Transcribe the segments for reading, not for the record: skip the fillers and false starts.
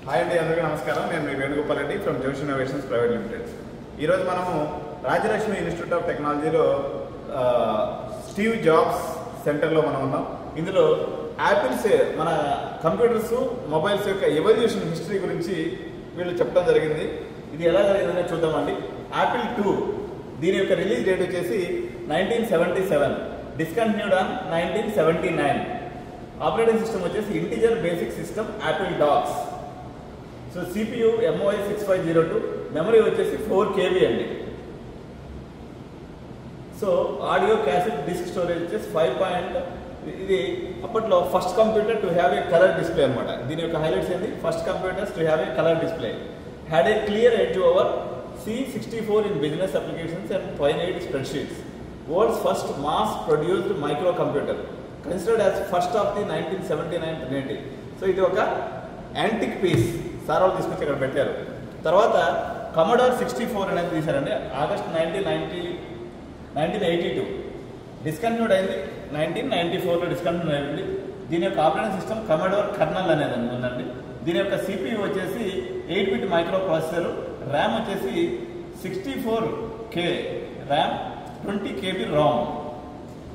Hi అండి, అందరికీ నమస్కారం. నేను మీ వేణుగోపాల్ రెడ్డి ఫ్రమ్ జోష్ ఇన్నోవేషన్స్ ప్రైవేట్ లిమిటెడ్. ఈరోజు మనము రాజలక్ష్మి ఇన్స్టిట్యూట్ ఆఫ్ టెక్నాలజీలో స్టీవ్ జాబ్స్ సెంటర్లో మనం ఉన్నాం. ఇందులో యాపిల్స్ మన కంప్యూటర్స్ మొబైల్స్ యొక్క ఎవల్యూషన్ హిస్టరీ గురించి వీళ్ళు చెప్పడం జరిగింది. ఇది ఎలా జరిగిందనే చూద్దామండి. యాపిల్ 2 దీని యొక్క రిలీజ్ డేట్ వచ్చేసి 1977, డిస్కంటిన్యూడ్ ఆన్ 1979. ఆపరేటింగ్ సిస్టమ్ వచ్చేసి integer basic system Apple DOS. So CPU MOI 6502, memory వచ్చేసి 4 KB అండి. So audio cassette disk storage వచ్చేసి 5. ఇది అప్పట్లో first computer to have a colour display అనమాట. దీని యొక్క హైలైట్స్ ఏంటి? First computers to have a colour display, had a clear edge over C64 in business applications and finite spreadsheets. World's first mass-produced microcomputer, considered as first of the 1979 Trinity. So ఇది ఒక antique piece, sir వాళ్ళు తీసుకొచ్చి ఇక్కడ పెట్టారు. తర్వాత commodore 64 అనేది తీశారండి. August 1982 discontinued అయింది. 1994లో discontinue అయింది. దీని యొక్క ఆపరేటింగ్ సిస్టమ్ కమోడోర్ కర్నల్ అనేది ఉందండి. దీని యొక్క CPU వచ్చేసి 8-bit మైక్రో ప్రాసెసర్, ర్యామ్ వచ్చేసి 64K RAM, 20 KB ROM,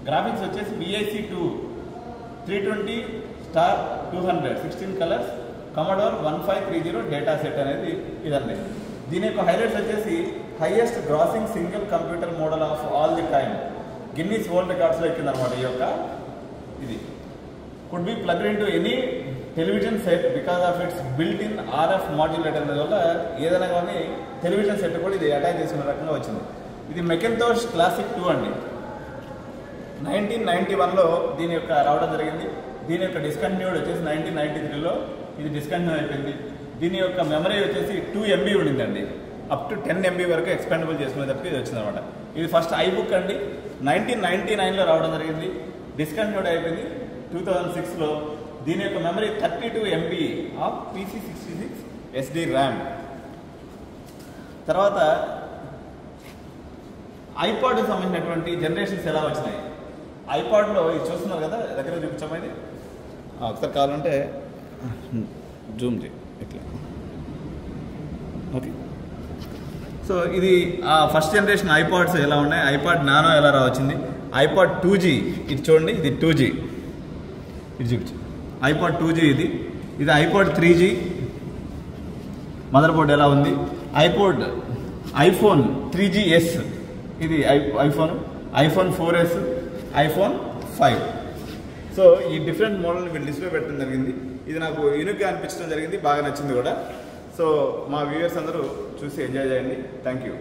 graphics వచ్చేసి BIC2 320/200 16 colours, commodore 1530 data set అనేది ఇదండి. దీని యొక్క హైలైట్స్ వచ్చేసి highest grossing single computer model of all the time, Guinness world రికార్డ్స్లో ఎక్కిందనమాట. ఈ యొక్క ఇది could be plugged into any television set because of its built in RF modulator అనేది వల్ల ఏదైనా కానీ టెలివిజన్ సెట్ కూడా ఇది అటాచ్ చేసుకునే రకంగా వచ్చింది. ఇది మెకింతోష్ క్లాసిక్ 2 అండి. 1991లో దీని యొక్క రావడం జరిగింది. దీని యొక్క డిస్కంటిన్యూడ్ వచ్చేసి 1993లో ఇది డిస్కంటిన్యూ అయిపోయింది. దీని యొక్క మెమరీ వచ్చేసి 2 MB ఉండిందండి. అప్ టు 10 MB వరకు ఎక్స్పాండబుల్ చేసుకునేటప్పుడు ఇది వచ్చిందనమాట. ఇది ఫస్ట్ ఐబుక్ అండి. 1999లో రావడం జరిగింది. డిస్కంటిన్యూడ్ అయిపోయింది 2006లో. దీని యొక్క memory 32 MB of PC66 SD RAM. తర్వాత ఐపాడ్కి సంబంధించినటువంటి జనరేషన్స్ ఎలా వచ్చినాయి. ఐపాడ్లో ఇది చూస్తున్నారు కదా, దగ్గర చూపించమని ఒకసారి కావాలంటే జూమ్ చేయి ఇట్లా. ఓకే, సో ఇది ఫస్ట్ జనరేషన్ ఐపాడ్స్ ఎలా ఉన్నాయి. ఐపాడ్ నానో ఎలా వచ్చింది. ఐపాడ్ 2G ఇది చూడండి, ఇది 2G, ఇది చూపించు. ఐపాడ్ 2G ఇది ఐపాడ్ 3G. మదర్ బోర్డ్ ఎలా ఉంది. ఐఫోన్ 3GS, ఇది ఐఫోన్ 4S, ఐఫోన్ 5. సో ఈ డిఫరెంట్ మోడల్ని వీళ్ళు డిస్ప్లే పెట్టడం జరిగింది. ఇది నాకు యూనిక్గా అనిపించడం జరిగింది, బాగా నచ్చింది కూడా. సో మా వ్యూవర్స్ అందరూ చూసి ఎంజాయ్ చేయండి. Thank you.